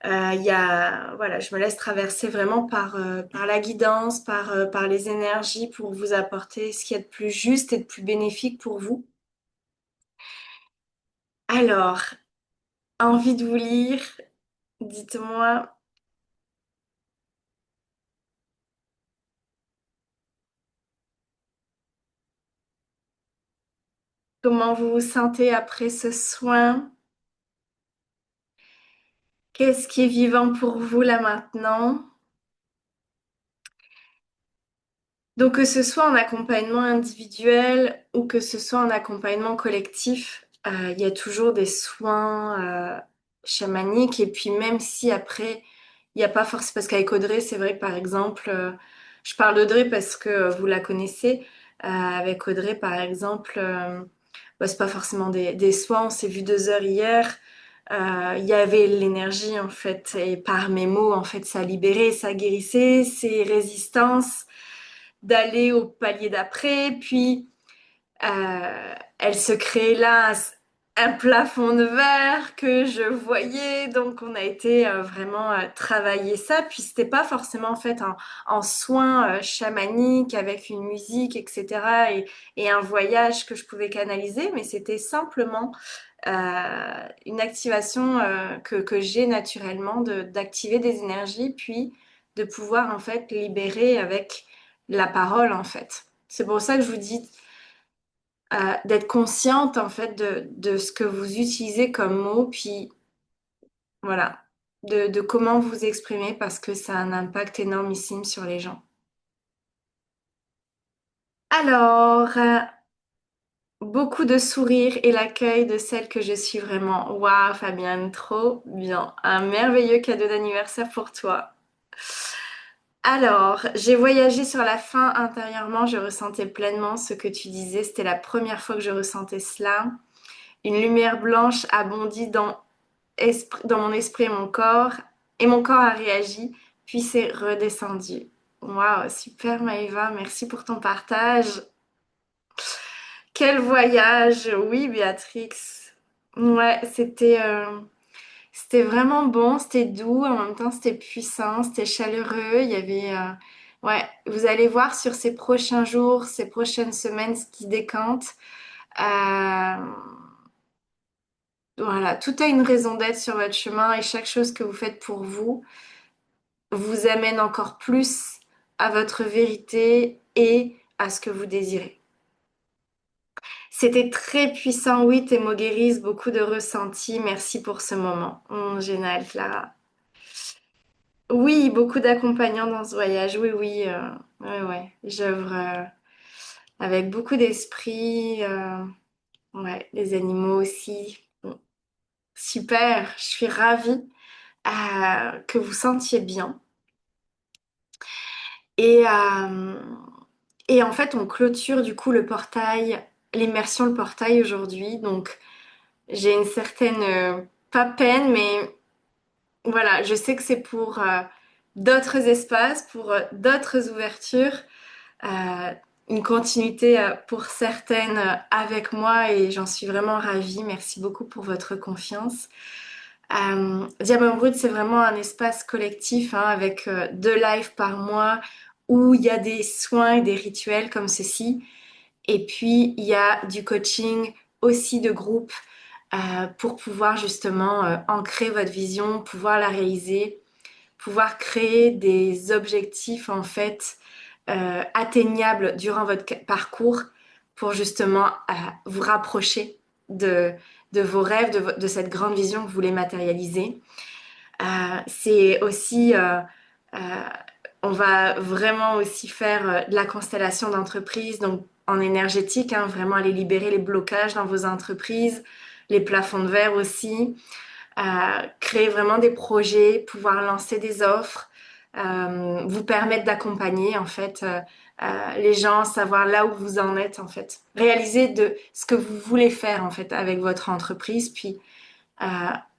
Voilà, je me laisse traverser vraiment par la guidance, par les énergies pour vous apporter ce qu'il y a de plus juste et de plus bénéfique pour vous. Alors, envie de vous lire, dites-moi comment vous vous sentez après ce soin. Qu'est-ce qui est vivant pour vous là maintenant? Donc, que ce soit en accompagnement individuel ou que ce soit en accompagnement collectif, il y a toujours des soins chamaniques. Et puis, même si après, il n'y a pas forcément... Parce qu'avec Audrey, c'est vrai que par exemple, je parle d'Audrey parce que vous la connaissez. Avec Audrey, par exemple, bah, c'est pas forcément des soins. On s'est vu 2 heures hier. Il y avait l'énergie, en fait. Et par mes mots, en fait, ça libérait, ça guérissait, ces résistances d'aller au palier d'après, puis elle se crée là un plafond de verre que je voyais. Donc, on a été vraiment travailler ça. Puis, c'était pas forcément fait en soins chamaniques avec une musique, etc. Et un voyage que je pouvais canaliser, mais c'était simplement une activation que j'ai naturellement d'activer des énergies, puis de pouvoir en fait libérer avec la parole en fait. C'est pour ça que je vous dis d'être consciente en fait de ce que vous utilisez comme mot, puis voilà, de comment vous exprimez parce que ça a un impact énormissime sur les gens. Alors, beaucoup de sourires et l'accueil de celle que je suis vraiment. Waouh, Fabienne, trop bien. Un merveilleux cadeau d'anniversaire pour toi. Alors, j'ai voyagé sur la fin intérieurement, je ressentais pleinement ce que tu disais. C'était la première fois que je ressentais cela. Une lumière blanche a bondi dans mon esprit et mon corps a réagi, puis c'est redescendu. Waouh, super Maëva, merci pour ton partage. Quel voyage! Oui, Béatrix. Ouais, c'était vraiment bon, c'était doux, en même temps c'était puissant, c'était chaleureux. Il y avait, ouais, vous allez voir sur ces prochains jours, ces prochaines semaines, ce qui décante. Euh, voilà, tout a une raison d'être sur votre chemin et chaque chose que vous faites pour vous vous amène encore plus à votre vérité et à ce que vous désirez. C'était très puissant, oui, tes mots guérissent, beaucoup de ressentis. Merci pour ce moment. Génial, Clara. Oui, beaucoup d'accompagnants dans ce voyage. Oui, oui, ouais, ouais. J'œuvre avec beaucoup d'esprit. Ouais, les animaux aussi. Super, je suis ravie que vous sentiez bien. Et, euh, et en fait, on clôture du coup le portail, l'immersion, le portail aujourd'hui. Donc, j'ai une certaine, pas peine, mais voilà, je sais que c'est pour d'autres espaces, pour d'autres ouvertures, euh, une continuité pour certaines avec moi et j'en suis vraiment ravie. Merci beaucoup pour votre confiance. Diamant Brut, c'est vraiment un espace collectif hein, avec 2 lives par mois où il y a des soins et des rituels comme ceci. Et puis, il y a du coaching aussi de groupe pour pouvoir justement ancrer votre vision, pouvoir la réaliser, pouvoir créer des objectifs en fait atteignables durant votre parcours pour justement vous rapprocher de, de vos rêves, de cette grande vision que vous voulez matérialiser. C'est aussi, euh, on va vraiment aussi faire de la constellation d'entreprises, donc en énergétique, hein, vraiment aller libérer les blocages dans vos entreprises, les plafonds de verre aussi, créer vraiment des projets, pouvoir lancer des offres, vous permettre d'accompagner en fait les gens, savoir là où vous en êtes en fait, réaliser de ce que vous voulez faire en fait avec votre entreprise, puis euh,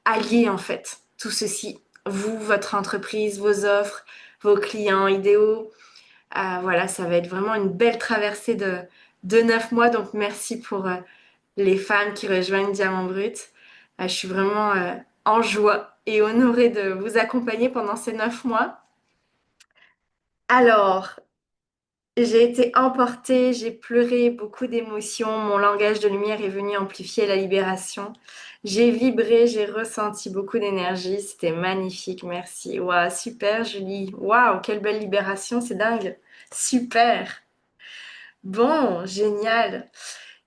allier en fait tout ceci, vous, votre entreprise, vos offres, vos clients idéaux. Voilà, ça va être vraiment une belle traversée de 9 mois. Donc merci pour les femmes qui rejoignent Diamant Brut. Je suis vraiment en joie et honorée de vous accompagner pendant ces 9 mois. Alors, j'ai été emportée, j'ai pleuré, beaucoup d'émotions. Mon langage de lumière est venu amplifier la libération. J'ai vibré, j'ai ressenti beaucoup d'énergie. C'était magnifique, merci. Waouh, super, Julie. Waouh, quelle belle libération, c'est dingue. Super. Bon, génial.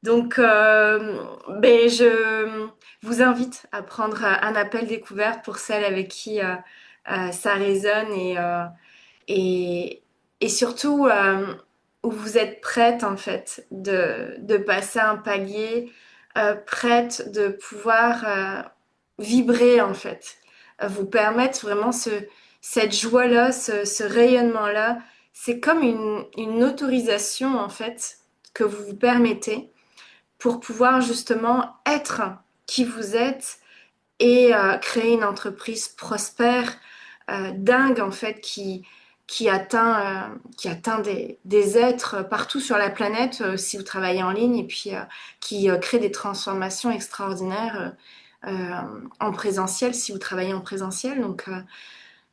Donc, ben, je vous invite à prendre un appel découverte pour celles avec qui ça résonne et, et surtout où vous êtes prête en fait de passer un palier, prête de pouvoir vibrer en fait, vous permettre vraiment cette joie-là, ce rayonnement-là. C'est comme une autorisation en fait que vous vous permettez pour pouvoir justement être qui vous êtes et créer une entreprise prospère, dingue en fait, qui atteint des êtres partout sur la planète si vous travaillez en ligne et puis qui crée des transformations extraordinaires en présentiel si vous travaillez en présentiel. Donc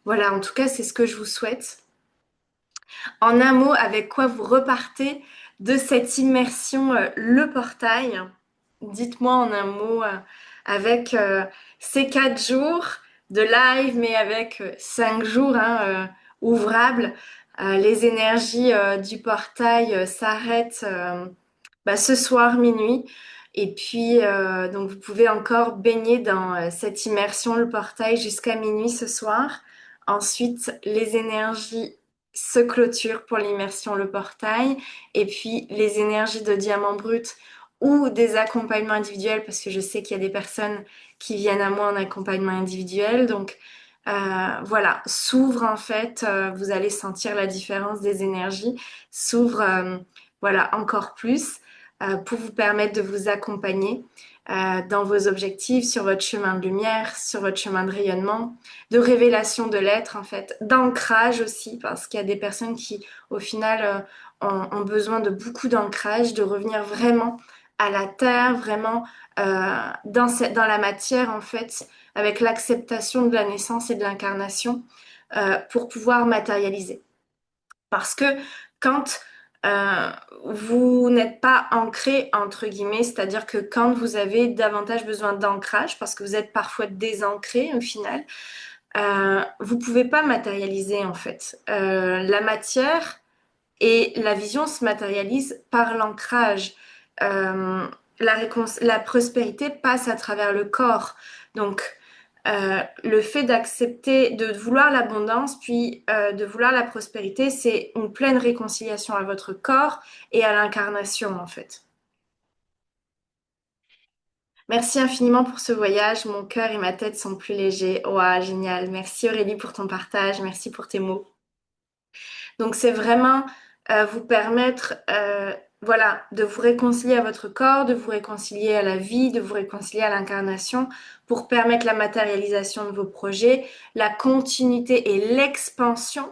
voilà, en tout cas, c'est ce que je vous souhaite. En un mot, avec quoi vous repartez de cette immersion Le Portail? Dites-moi en un mot avec ces 4 jours de live, mais avec 5 jours ouvrables. Les énergies du portail s'arrêtent ce soir minuit. Et puis, donc, vous pouvez encore baigner dans cette immersion, le portail, jusqu'à minuit ce soir. Ensuite, les énergies se clôturent pour l'immersion, le portail. Et puis, les énergies de diamant brut ou des accompagnements individuels, parce que je sais qu'il y a des personnes qui viennent à moi en accompagnement individuel. Donc, voilà, s'ouvre en fait, vous allez sentir la différence des énergies, s'ouvre, voilà, encore plus pour vous permettre de vous accompagner dans vos objectifs, sur votre chemin de lumière, sur votre chemin de rayonnement, de révélation de l'être en fait, d'ancrage aussi, parce qu'il y a des personnes qui au final ont besoin de beaucoup d'ancrage, de revenir vraiment à la terre, vraiment dans la matière en fait, avec l'acceptation de la naissance et de l'incarnation pour pouvoir matérialiser. Parce que quand euh, vous n'êtes pas ancré, entre guillemets, c'est-à-dire que quand vous avez davantage besoin d'ancrage, parce que vous êtes parfois désancré au final, vous pouvez pas matérialiser en fait. La matière et la vision se matérialise par l'ancrage. Euh, la prospérité passe à travers le corps. Donc, le fait d'accepter, de vouloir l'abondance, puis de vouloir la prospérité, c'est une pleine réconciliation à votre corps et à l'incarnation, en fait. Merci infiniment pour ce voyage. Mon cœur et ma tête sont plus légers. Ouah, génial. Merci Aurélie pour ton partage. Merci pour tes mots. Donc c'est vraiment vous permettre voilà, de vous réconcilier à votre corps, de vous réconcilier à la vie, de vous réconcilier à l'incarnation pour permettre la matérialisation de vos projets, la continuité et l'expansion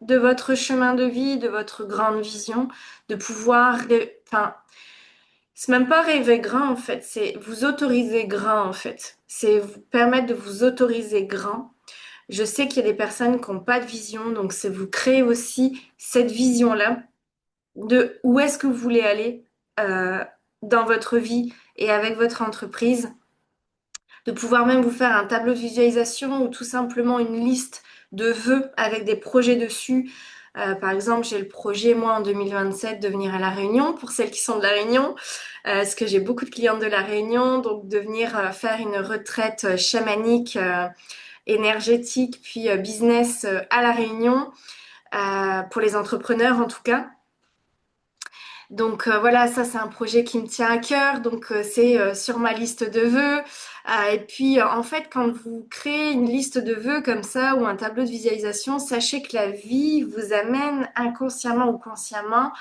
de votre chemin de vie, de votre grande vision, de pouvoir, enfin, c'est même pas rêver grand en fait, c'est vous autoriser grand en fait. C'est vous permettre de vous autoriser grand. Je sais qu'il y a des personnes qui n'ont pas de vision, donc c'est vous créer aussi cette vision-là de où est-ce que vous voulez aller euh, dans votre vie et avec votre entreprise, de pouvoir même vous faire un tableau de visualisation ou tout simplement une liste de vœux avec des projets dessus. Par exemple, j'ai le projet, moi, en 2027, de venir à La Réunion, pour celles qui sont de La Réunion, parce que j'ai beaucoup de clientes de La Réunion, donc de venir faire une retraite chamanique énergétique, puis business à La Réunion, pour les entrepreneurs en tout cas. Donc voilà, ça c'est un projet qui me tient à cœur, donc c'est sur ma liste de vœux. Et puis en fait, quand vous créez une liste de vœux comme ça ou un tableau de visualisation, sachez que la vie vous amène inconsciemment ou consciemment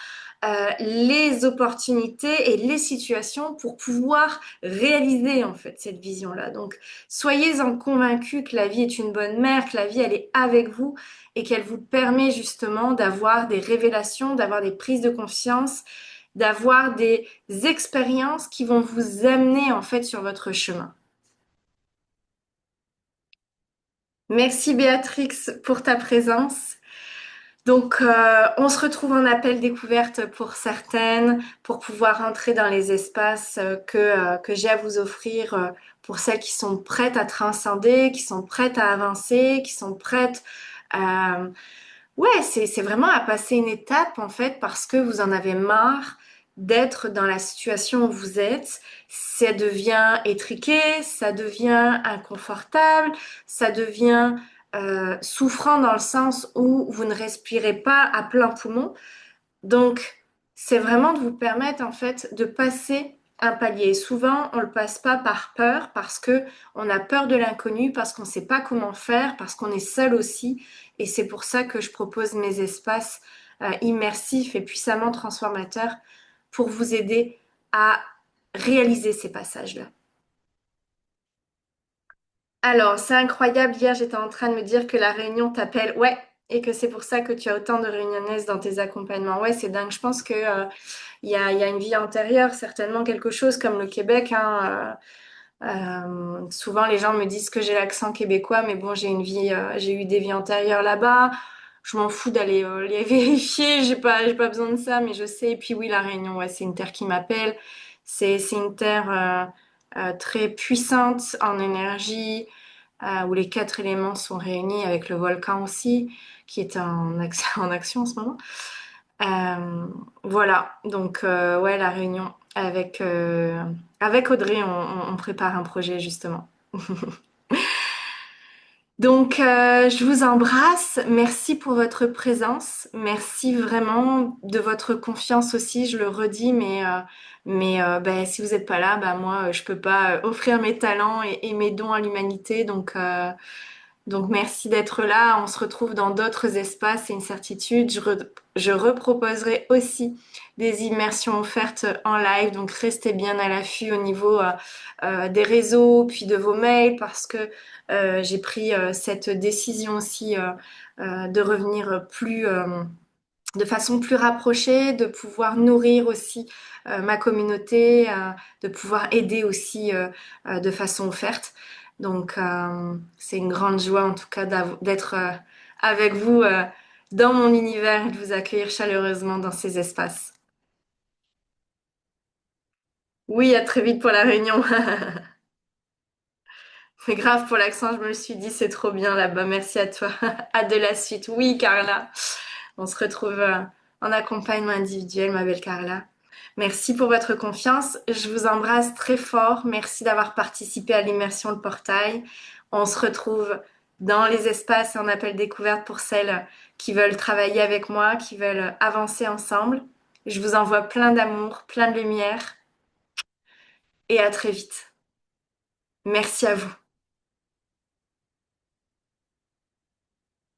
les opportunités et les situations pour pouvoir réaliser en fait cette vision-là. Donc soyez-en convaincus que la vie est une bonne mère, que la vie elle est avec vous et qu'elle vous permet justement d'avoir des révélations, d'avoir des prises de conscience, d'avoir des expériences qui vont vous amener en fait sur votre chemin. Merci Béatrix pour ta présence. Donc, on se retrouve en appel découverte pour certaines, pour pouvoir entrer dans les espaces que j'ai à vous offrir pour celles qui sont prêtes à transcender, qui sont prêtes à avancer, qui sont prêtes à... Ouais, c'est vraiment à passer une étape en fait parce que vous en avez marre d'être dans la situation où vous êtes. Ça devient étriqué, ça devient inconfortable, ça devient souffrant dans le sens où vous ne respirez pas à plein poumon. Donc, c'est vraiment de vous permettre en fait de passer un palier. Souvent, on le passe pas par peur parce que on a peur de l'inconnu, parce qu'on ne sait pas comment faire, parce qu'on est seul aussi. Et c'est pour ça que je propose mes espaces immersifs et puissamment transformateurs pour vous aider à réaliser ces passages-là. Alors, c'est incroyable. Hier, j'étais en train de me dire que la Réunion t'appelle. Ouais, et que c'est pour ça que tu as autant de réunionnaises dans tes accompagnements. Ouais, c'est dingue. Je pense que il y a une vie antérieure, certainement quelque chose comme le Québec, hein. Souvent, les gens me disent que j'ai l'accent québécois, mais bon, j'ai eu des vies antérieures là-bas. Je m'en fous d'aller les vérifier. J'ai pas besoin de ça, mais je sais. Et puis oui, La Réunion, ouais, c'est une terre qui m'appelle. C'est une terre très puissante en énergie, où les quatre éléments sont réunis avec le volcan aussi, qui est en action en ce moment. Voilà, donc ouais, La Réunion avec Audrey, on prépare un projet justement. Donc je vous embrasse, merci pour votre présence, merci vraiment de votre confiance aussi, je le redis, ben, si vous n'êtes pas là, ben, moi je peux pas offrir mes talents et mes dons à l'humanité, donc merci d'être là. On se retrouve dans d'autres espaces, c'est une certitude. Je reproposerai aussi des immersions offertes en live, donc restez bien à l'affût au niveau des réseaux, puis de vos mails, parce que j'ai pris cette décision aussi de revenir de façon plus rapprochée, de pouvoir nourrir aussi ma communauté, de pouvoir aider aussi de façon offerte. Donc, c'est une grande joie en tout cas d'être avec vous dans mon univers et de vous accueillir chaleureusement dans ces espaces. Oui, à très vite pour la réunion. C'est grave pour l'accent, je me le suis dit, c'est trop bien là-bas. Merci à toi. À de la suite. Oui, Carla. On se retrouve en accompagnement individuel, ma belle Carla. Merci pour votre confiance. Je vous embrasse très fort. Merci d'avoir participé à l'immersion Le Portail. On se retrouve dans les espaces en appel découverte pour celles qui veulent travailler avec moi, qui veulent avancer ensemble. Je vous envoie plein d'amour, plein de lumière et à très vite. Merci à vous.